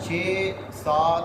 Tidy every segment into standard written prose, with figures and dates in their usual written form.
6, 7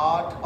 8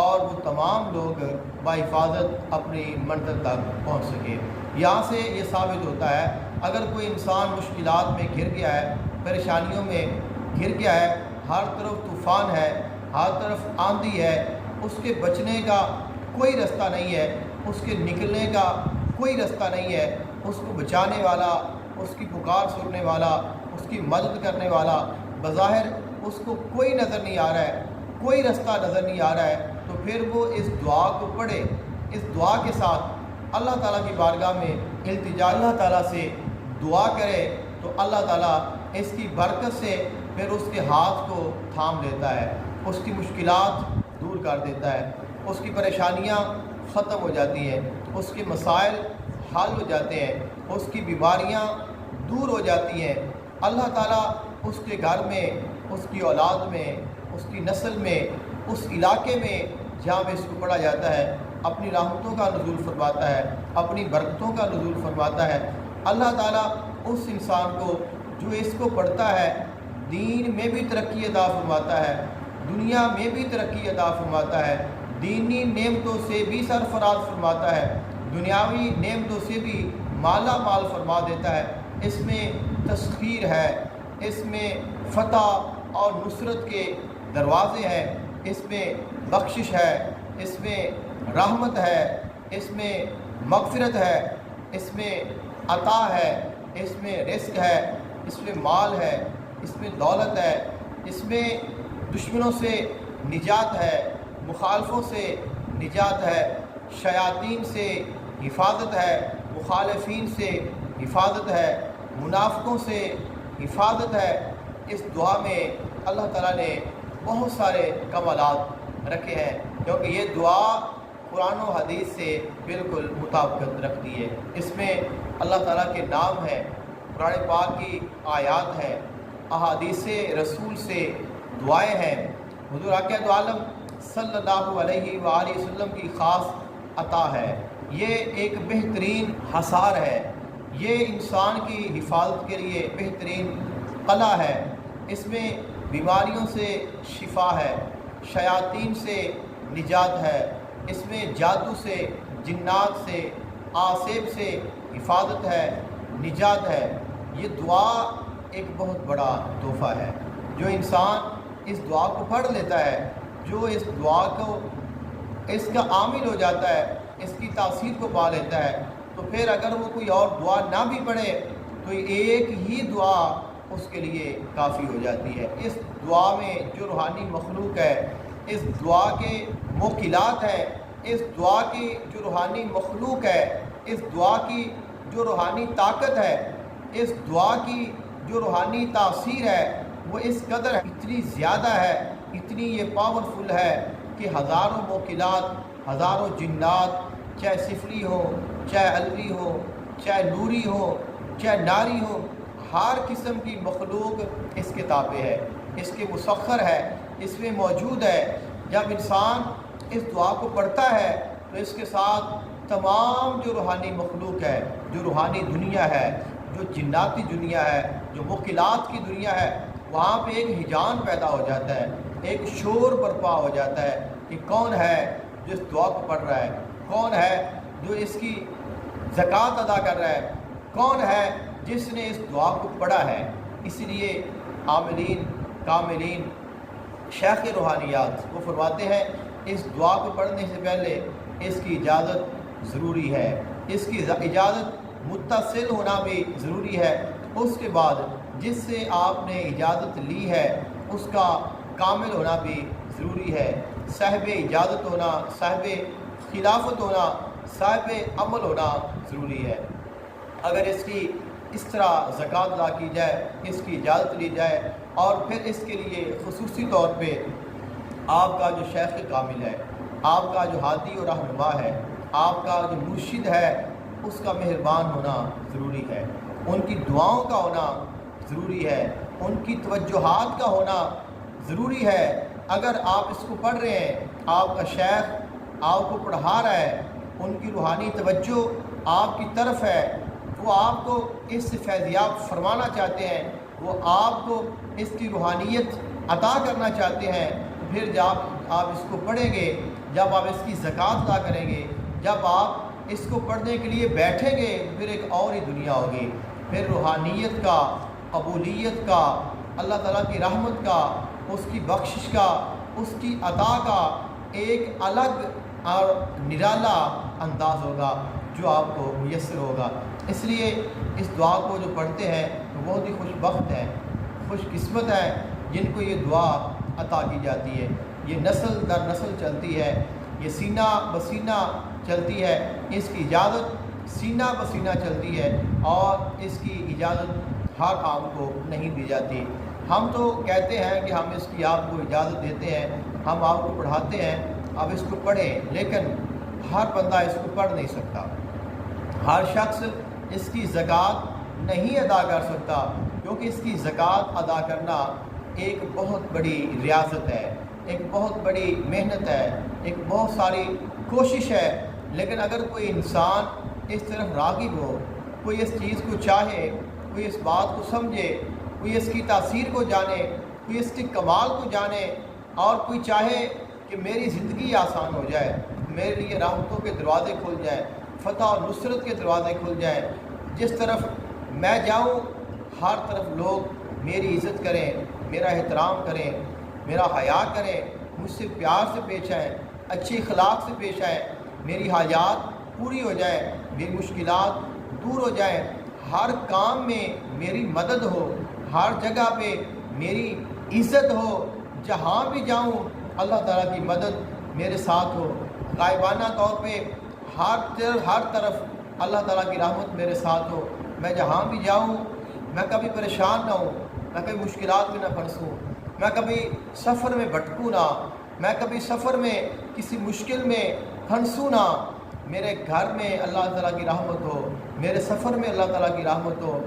اور وہ تمام لوگ بحفاظت اپنی منزل تک پہنچ سکے۔ یہاں سے یہ ثابت ہوتا ہے اگر کوئی انسان مشکلات میں گر گیا ہے، پریشانیوں میں گر گیا ہے، ہر طرف طوفان ہے، ہر طرف آندھی ہے، اس کے بچنے کا کوئی رستہ نہیں ہے، اس کے نکلنے کا کوئی رستہ نہیں ہے، اس کو بچانے والا، اس کی پکار سننے والا، اس کی مدد کرنے والا بظاہر اس کو کوئی نظر نہیں آ رہا ہے، کوئی رستہ نظر نہیں آ رہا ہے، تو پھر وہ اس دعا کو پڑھے، اس دعا کے ساتھ اللہ تعالیٰ کی بارگاہ میں التجا، اللہ تعالیٰ سے دعا کرے تو اللہ تعالیٰ اس کی برکت سے پھر اس کے ہاتھ کو تھام لیتا ہے، اس کی مشکلات دور کر دیتا ہے، اس کی پریشانیاں ختم ہو جاتی ہیں، اس کے مسائل حل ہو جاتے ہیں، اس کی بیماریاں دور ہو جاتی ہیں۔ اللہ تعالیٰ اس کے گھر میں، اس کی اولاد میں، اس کی نسل میں، اس علاقے میں جہاں پہ اس کو پڑھا جاتا ہے اپنی رحمتوں کا نزول فرماتا ہے، اپنی برکتوں کا نزول فرماتا ہے۔ اللہ تعالیٰ اس انسان کو جو اس کو پڑھتا ہے دین میں بھی ترقی عطا فرماتا ہے، دنیا میں بھی ترقی عطا فرماتا ہے، دینی نعمتوں سے بھی سرفراز فرماتا ہے، دنیاوی نعمتوں سے بھی مالا مال فرما دیتا ہے۔ اس میں تسخیر ہے، اس میں فتح اور نصرت کے دروازے ہیں، اس میں بخشش ہے، اس میں رحمت ہے، اس میں مغفرت ہے، اس میں عطا ہے، اس میں رزق ہے، اس میں مال ہے، اس میں دولت ہے، اس میں دشمنوں سے نجات ہے، مخالفوں سے نجات ہے، شیاطین سے حفاظت ہے، مخالفین سے حفاظت ہے، منافقوں سے حفاظت ہے۔ اس دعا میں اللہ تعالیٰ نے بہت سارے کمالات رکھے ہیں، کیونکہ یہ دعا قرآن و حدیث سے بالکل مطابقت رکھتی ہے۔ اس میں اللہ تعالیٰ کے نام ہیں، قرآن پاک کی آیات ہیں، احادیث رسول سے دعائیں ہیں، حضور اقدس عالم صلی اللہ علیہ وآلہ وسلم کی خاص عطا ہے۔ یہ ایک بہترین حصار ہے، یہ انسان کی حفاظت کے لیے بہترین قلعہ ہے۔ اس میں بیماریوں سے شفا ہے، شیاطین سے نجات ہے، اس میں جادو سے، جنات سے، آسیب سے حفاظت ہے، نجات ہے۔ یہ دعا ایک بہت بڑا تحفہ ہے۔ جو انسان اس دعا کو پڑھ لیتا ہے، جو اس دعا کو اس کا عامل ہو جاتا ہے، اس کی تاثیر کو پا لیتا ہے، تو پھر اگر وہ کوئی اور دعا نہ بھی پڑھے تو ایک ہی دعا اس کے لیے کافی ہو جاتی ہے۔ اس دعا میں جو روحانی مخلوق ہے، اس دعا کے موکلات ہیں، اس دعا کی جو روحانی مخلوق ہے، اس دعا کی جو روحانی طاقت ہے، اس دعا کی جو روحانی تاثیر ہے، وہ اس قدر اتنی زیادہ ہے، اتنی یہ پاورفل ہے کہ ہزاروں موکلات، ہزاروں جنات، چاہے سفلی ہو، چاہے علوی ہو، چاہے نوری ہو، چاہے ناری ہو، ہر قسم کی مخلوق اس کے تابع ہے، اس کے مسخر ہے، اس میں موجود ہے۔ جب انسان اس دعا کو پڑھتا ہے تو اس کے ساتھ تمام جو روحانی مخلوق ہے، جو روحانی دنیا ہے، جو جناتی دنیا ہے، جو موکلات کی دنیا ہے، وہاں پہ ایک ہیجان پیدا ہو جاتا ہے، ایک شور برپا ہو جاتا ہے کہ کون ہے جو اس دعا کو پڑھ رہا ہے، کون ہے جو اس کی زکوٰۃ ادا کر رہا ہے، کون ہے جس نے اس دعا کو پڑھا ہے۔ اسی لیے عاملین کاملین شیخ روحانیات وہ فرماتے ہیں اس دعا کو پڑھنے سے پہلے اس کی اجازت ضروری ہے، اس کی اجازت متصل ہونا بھی ضروری ہے، اس کے بعد جس سے آپ نے اجازت لی ہے اس کا کامل ہونا بھی ضروری ہے، صاحب اجازت ہونا، صاحب خلافت ہونا، صاحب عمل ہونا ضروری ہے۔ اگر اس کی اس طرح زکوٰۃ ادا کی جائے، اس کی اجازت لی جائے، اور پھر اس کے لیے خصوصی طور پہ آپ کا جو شیخ کامل ہے، آپ کا جو ہادی اور رہنما ہے، آپ کا جو مرشد ہے، اس کا مہربان ہونا ضروری ہے، ان کی دعاؤں کا ہونا ضروری ہے، ان کی توجہات کا ہونا ضروری ہے۔ اگر آپ اس کو پڑھ رہے ہیں، آپ کا شیخ آپ کو پڑھا رہا ہے، ان کی روحانی توجہ آپ کی طرف ہے، وہ آپ کو اس سے فیضیاب فرمانا چاہتے ہیں، وہ آپ کو اس کی روحانیت عطا کرنا چاہتے ہیں، پھر جب آپ اس کو پڑھیں گے، جب آپ اس کی زکوٰۃ ادا کریں گے، جب آپ اس کو پڑھنے کے لیے بیٹھیں گے تو پھر ایک اور ہی دنیا ہوگی، پھر روحانیت کا، قبولیت کا، اللہ تعالیٰ کی رحمت کا، اس کی بخشش کا، اس کی عطا کا ایک الگ اور نرالا انداز ہوگا جو آپ کو میسر ہوگا۔ اس لیے اس دعا کو جو پڑھتے ہیں وہ بہت ہی خوش بخت ہیں، خوش قسمت ہیں جن کو یہ دعا عطا کی جاتی ہے۔ یہ نسل در نسل چلتی ہے، یہ سینہ بسینہ چلتی ہے، اس کی اجازت سینہ بسینہ چلتی ہے، اور اس کی اجازت ہر عام کو نہیں دی جاتی۔ ہم تو کہتے ہیں کہ ہم اس کی آپ کو اجازت دیتے ہیں، ہم آپ کو پڑھاتے ہیں، اب اس کو پڑھیں، لیکن ہر بندہ اس کو پڑھ نہیں سکتا، ہر شخص اس کی زکوٰۃ نہیں ادا کر سکتا، کیونکہ اس کی زکوٰۃ ادا کرنا ایک بہت بڑی ریاضت ہے، ایک بہت بڑی محنت ہے، ایک بہت ساری کوشش ہے۔ لیکن اگر کوئی انسان اس طرف راغب ہو، کوئی اس چیز کو چاہے، کوئی اس بات کو سمجھے، کوئی اس کی تاثیر کو جانے، کوئی اس کے کمال کو جانے، اور کوئی چاہے کہ میری زندگی آسان ہو جائے، میرے لیے رحمتوں کے دروازے کھل جائیں، فتح اور نصرت کے دروازے کھل جائیں، جس طرف میں جاؤں ہر طرف لوگ میری عزت کریں، میرا احترام کریں، میرا حیا کریں، مجھ سے پیار سے پیش آئیں، اچھی اخلاق سے پیش آئیں، میری حاجات پوری ہو جائیں، میری مشکلات دور ہو جائیں، ہر کام میں میری مدد ہو، ہر جگہ پہ میری عزت ہو، جہاں بھی جاؤں اللہ تعالیٰ کی مدد میرے ساتھ ہو، غائبانہ طور پہ ہر طرف اللہ تعالیٰ کی رحمت میرے ساتھ ہو، میں جہاں بھی جاؤں میں کبھی پریشان نہ ہوں، میں کبھی مشکلات میں نہ پھنسوں، میں کبھی سفر میں بھٹکوں نہ، میں کبھی سفر میں کسی مشکل میں پھنسوں نہ، میرے گھر میں اللہ تعالیٰ کی رحمت ہو، میرے سفر میں اللہ تعالیٰ کی رحمت ہو،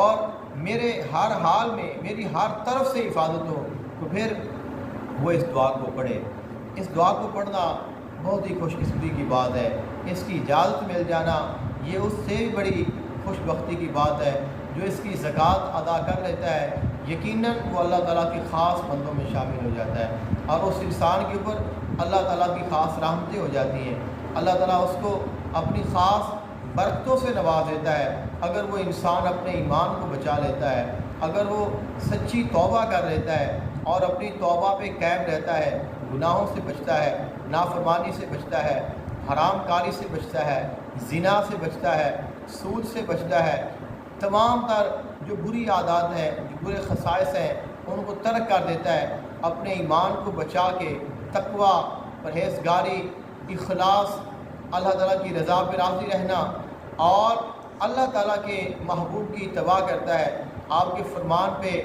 اور میرے ہر حال میں میری ہر طرف سے حفاظت ہو، تو پھر وہ اس دعا کو پڑھے۔ اس دعا کو پڑھنا بہت ہی خوش قسمتی کی بات ہے، اس کی اجازت مل جانا یہ اس سے بھی بڑی خوش بختی کی بات ہے۔ جو اس کی زکوٰۃ ادا کر لیتا ہے یقیناً وہ اللہ تعالیٰ کی خاص بندوں میں شامل ہو جاتا ہے، اور اس انسان کے اوپر اللہ تعالیٰ کی خاص رحمتیں ہو جاتی ہیں، اللہ تعالیٰ اس کو اپنی خاص برکتوں سے نواز دیتا ہے۔ اگر وہ انسان اپنے ایمان کو بچا لیتا ہے، اگر وہ سچی توبہ کر لیتا ہے اور اپنی توبہ پہ قائم رہتا ہے، گناہوں سے بچتا ہے، نافرمانی سے بچتا ہے، حرام کاری سے بچتا ہے، زنا سے بچتا ہے، سود سے بچتا ہے، تمام تر جو بری عادات ہیں، جو برے خصائص ہیں ان کو ترک کر دیتا ہے، اپنے ایمان کو بچا کے تقوی، پرہیزگاری، اخلاص، اللہ تعالیٰ کی رضا پہ راضی رہنا، اور اللہ تعالیٰ کے محبوب کی اتباع کرتا ہے، آپ کے فرمان پہ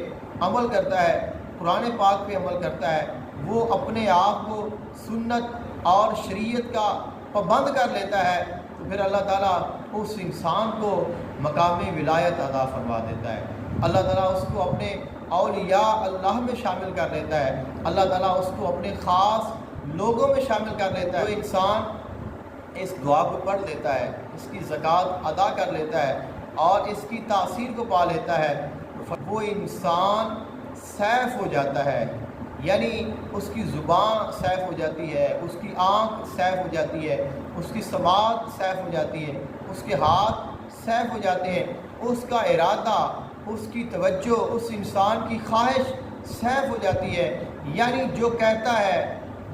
عمل کرتا ہے، قرآن پاک پہ عمل کرتا ہے، وہ اپنے آپ کو سنت اور شریعت کا پابند کر لیتا ہے، تو پھر اللہ تعالیٰ اس انسان کو مقام ولایت عطا فرما دیتا ہے، اللہ تعالیٰ اس کو اپنے اولیاء اللہ میں شامل کر لیتا ہے، اللہ تعالیٰ اس کو اپنے خاص لوگوں میں شامل کر لیتا ہے۔ جو انسان اس دعا کو پڑھ لیتا ہے، اس کی زکوٰۃ ادا کر لیتا ہے اور اس کی تاثیر کو پا لیتا ہے، وہ انسان سیف ہو جاتا ہے، یعنی اس کی زبان سیف ہو جاتی ہے، اس کی آنکھ سیف ہو جاتی ہے، اس کی سماعت سیف ہو جاتی ہے، اس کے ہاتھ سیف ہو جاتے ہیں، اس کا ارادہ، اس کی توجہ، اس انسان کی خواہش سیف ہو جاتی ہے، یعنی جو کہتا ہے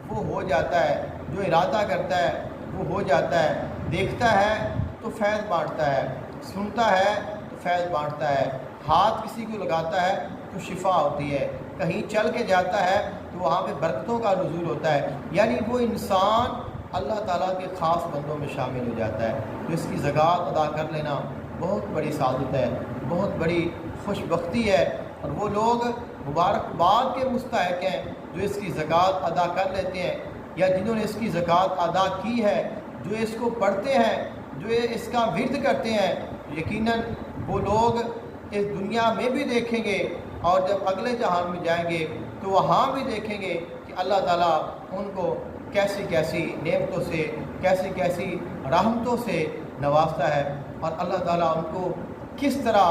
وہ ہو جاتا ہے، جو ارادہ کرتا ہے وہ ہو جاتا ہے، دیکھتا ہے تو فیض بانٹتا ہے، سنتا ہے تو فیض بانٹتا ہے، ہاتھ کسی کو لگاتا ہے تو شفا ہوتی ہے، کہیں چل کے جاتا ہے تو وہاں پہ برکتوں کا نزول ہوتا ہے، یعنی وہ انسان اللہ تعالیٰ کے خاص بندوں میں شامل ہو جاتا ہے۔ تو اس کی زکوٰۃ ادا کر لینا بہت بڑی سعادت ہے، بہت بڑی خوش بختی ہے، اور وہ لوگ مبارکباد کے مستحق ہیں جو اس کی زکوٰۃ ادا کر لیتے ہیں، یا جنہوں نے اس کی زکوٰۃ ادا کی ہے، جو اس کو پڑھتے ہیں، جو اس کا ورد کرتے ہیں، یقیناً وہ لوگ اس دنیا میں بھی دیکھیں گے، اور جب اگلے جہان میں جائیں گے تو وہاں بھی دیکھیں گے کہ اللہ تعالیٰ ان کو کیسی کیسی نعمتوں سے، کیسی کیسی رحمتوں سے نوازتا ہے، اور اللہ تعالیٰ ان کو کس طرح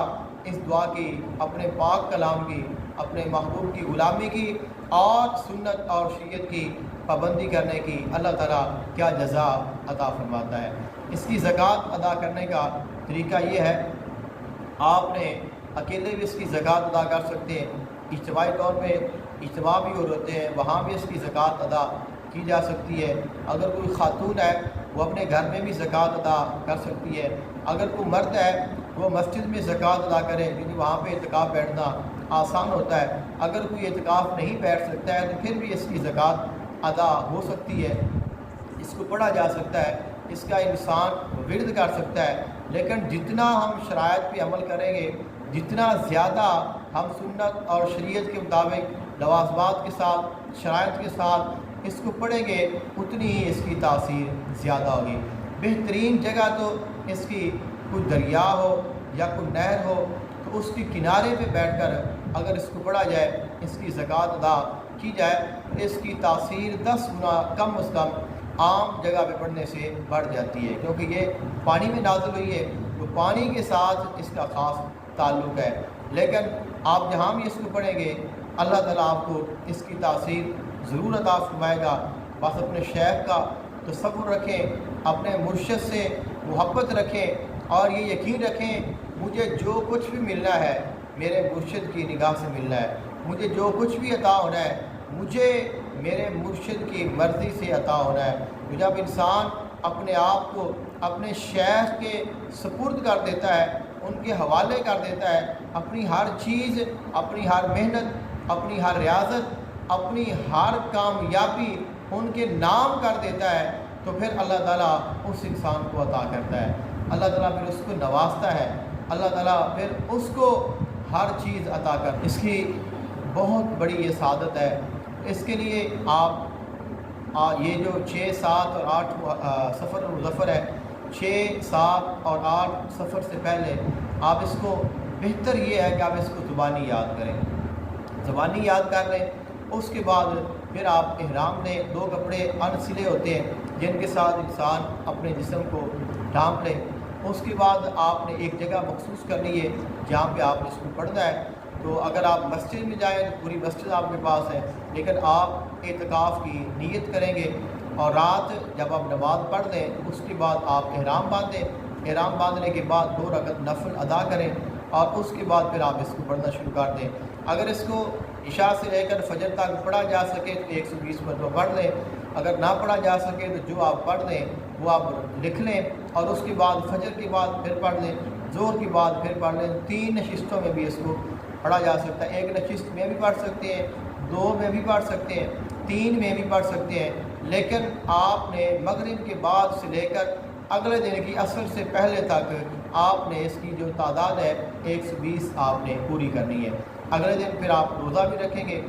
اس دعا کی، اپنے پاک کلام کی، اپنے محبوب کی غلامی کی اور سنت اور شریعت کی پابندی کرنے کی اللہ تعالیٰ کیا جزا عطا فرماتا ہے۔ اس کی زکوٰۃ ادا کرنے کا طریقہ یہ ہے، آپ نے اکیلے بھی اس کی زکوٰۃ ادا کر سکتے ہیں، اجتماعی طور پہ اجتماع بھی ہو رہتے ہیں، وہاں بھی اس کی زکوٰۃ ادا کی جا سکتی ہے۔ اگر کوئی خاتون ہے وہ اپنے گھر میں بھی زکوٰۃ ادا کر سکتی ہے۔ اگر کوئی مرد ہے وہ مسجد میں زکوٰۃ ادا کرے، کیونکہ وہاں پہ اعتکاف بیٹھنا آسان ہوتا ہے۔ اگر کوئی اعتکاف نہیں بیٹھ سکتا ہے تو پھر بھی اس کی زکوٰۃ ادا ہو سکتی ہے، اس کو پڑھا جا سکتا ہے، اس کا انسان ورد کر سکتا ہے۔ لیکن جتنا ہم شرائط پہ عمل کریں گے، جتنا زیادہ ہم سنت اور شریعت کے مطابق لوازمات کے ساتھ، شرائط کے ساتھ اس کو پڑھیں گے، اتنی ہی اس کی تاثیر زیادہ ہوگی۔ بہترین جگہ تو اس کی کوئی دریا ہو یا کوئی نہر ہو تو اس کے کنارے پہ بیٹھ کر اگر اس کو پڑھا جائے، اس کی زکوٰۃ ادا کی جائے تو اس کی تاثیر 10 گنا کم از کم عام جگہ پہ پڑھنے سے بڑھ جاتی ہے، کیونکہ یہ پانی میں نازل ہوئی ہے تو پانی کے ساتھ اس کا خاص تعلق ہے۔ لیکن آپ جہاں بھی اس کو پڑھیں گے اللہ تعالیٰ آپ کو اس کی تاثیر ضرور عطا فرمائے گا۔ بس اپنے شیخ کا تصور رکھیں، اپنے مرشد سے محبت رکھیں اور یہ یقین رکھیں مجھے جو کچھ بھی ملنا ہے میرے مرشد کی نگاہ سے ملنا ہے، مجھے جو کچھ بھی عطا ہونا ہے مجھے میرے مرشد کی مرضی سے عطا ہونا ہے۔ تو جب انسان اپنے آپ کو اپنے شیخ کے سپرد کر دیتا ہے، ان کے حوالے کر دیتا ہے، اپنی ہر چیز، اپنی ہر محنت، اپنی ہر ریاضت، اپنی ہر کامیابی ان کے نام کر دیتا ہے، تو پھر اللہ تعالیٰ اس انسان کو عطا کرتا ہے، اللہ تعالیٰ پھر اس کو نوازتا ہے، اللہ تعالیٰ پھر اس کو ہر چیز عطا کر۔ اس کی بہت بڑی یہ سعادت ہے۔ اس کے لیے آپ یہ جو 6، 7 اور 8 سفر مظفر ہے، 6، 7 اور 8 سفر سے پہلے آپ اس کو، بہتر یہ ہے کہ آپ اس کو زبانی یاد کریں، زبانی یاد کر لیں۔ اس کے بعد پھر آپ احرام لیں، 2 کپڑے ان سلے ہوتے ہیں جن کے ساتھ انسان اپنے جسم کو ڈھانپ لے۔ اس کے بعد آپ نے ایک جگہ مخصوص کرنی ہے جہاں پہ آپ نے اس کو پڑھنا ہے۔ تو اگر آپ مسجد میں جائیں تو پوری مسجد آپ کے پاس ہے، لیکن آپ اعتکاف کی نیت کریں گے اور رات جب آپ نماز پڑھ لیں اس کے بعد آپ احرام باندھیں، احرام باندھنے کے بعد 2 رکعت نفل ادا کریں اور اس کے بعد پھر آپ اس کو پڑھنا شروع کر دیں۔ اگر اس کو عشاء سے لے کر فجر تک پڑھا جا سکے تو 120 مرتبہ پڑھ لیں، اگر نہ پڑھا جا سکے تو جو آپ پڑھ لیں وہ آپ لکھ لیں اور اس کے بعد فجر کے بعد پھر پڑھ لیں، ظہر کے بعد پھر پڑھ لیں۔ 3 نشستوں میں بھی اس کو پڑھا جا سکتا ہے، 1 نشست میں بھی پڑھ سکتے ہیں، 2 میں بھی پڑھ سکتے ہیں، 3 میں بھی پڑھ سکتے ہیں، لیکن آپ نے مغرب کے بعد سے لے کر اگلے دن کی عصر سے پہلے تک آپ نے اس کی جو تعداد ہے 120 آپ نے پوری کرنی ہے۔ اگلے دن پھر آپ روزہ بھی رکھیں گے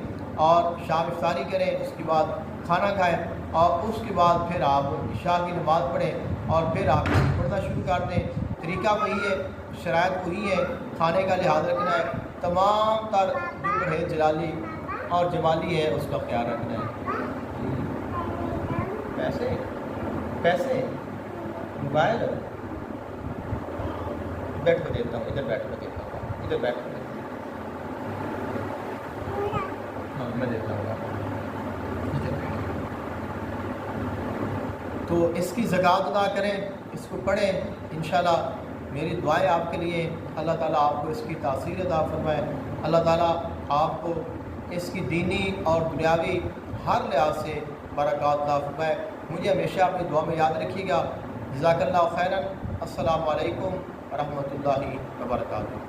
اور شام افطاری کریں، اس کے بعد کھانا کھائیں اور اس کے بعد پھر آپ عشاء کی نماز پڑھیں اور پھر آپ پڑھنا شروع کر دیں۔ طریقہ وہی ہے، شرائط وہی ہے، کھانے کا لحاظ رکھنا ہے، تمام تر جو پرہیز جلالی اور جمالی ہے اس کا خیال رکھنا ہے۔ پیسے موبائل بیٹھ کر دیتا ہوں، ادھر بیٹھ کر دیتا ہوں، ادھر بیٹھ کر دیتا ہوں، ہاں میں دیتا ہوں۔ تو اس کی زکوٰۃ ادا کریں، اس کو پڑھیں، انشاءاللہ میری دعائیں آپ کے لیے، اللہ تعالیٰ آپ کو اس کی تاثیر عطا فرمائے، اللہ تعالیٰ آپ کو اس کی دینی اور دنیاوی ہر لحاظ سے برکات عطا فرمائے۔ مجھے ہمیشہ اپنی دعا میں یاد رکھیے گا۔ جزاک اللہ خیراً۔ السلام علیکم ورحمۃ اللہ وبرکاتہ۔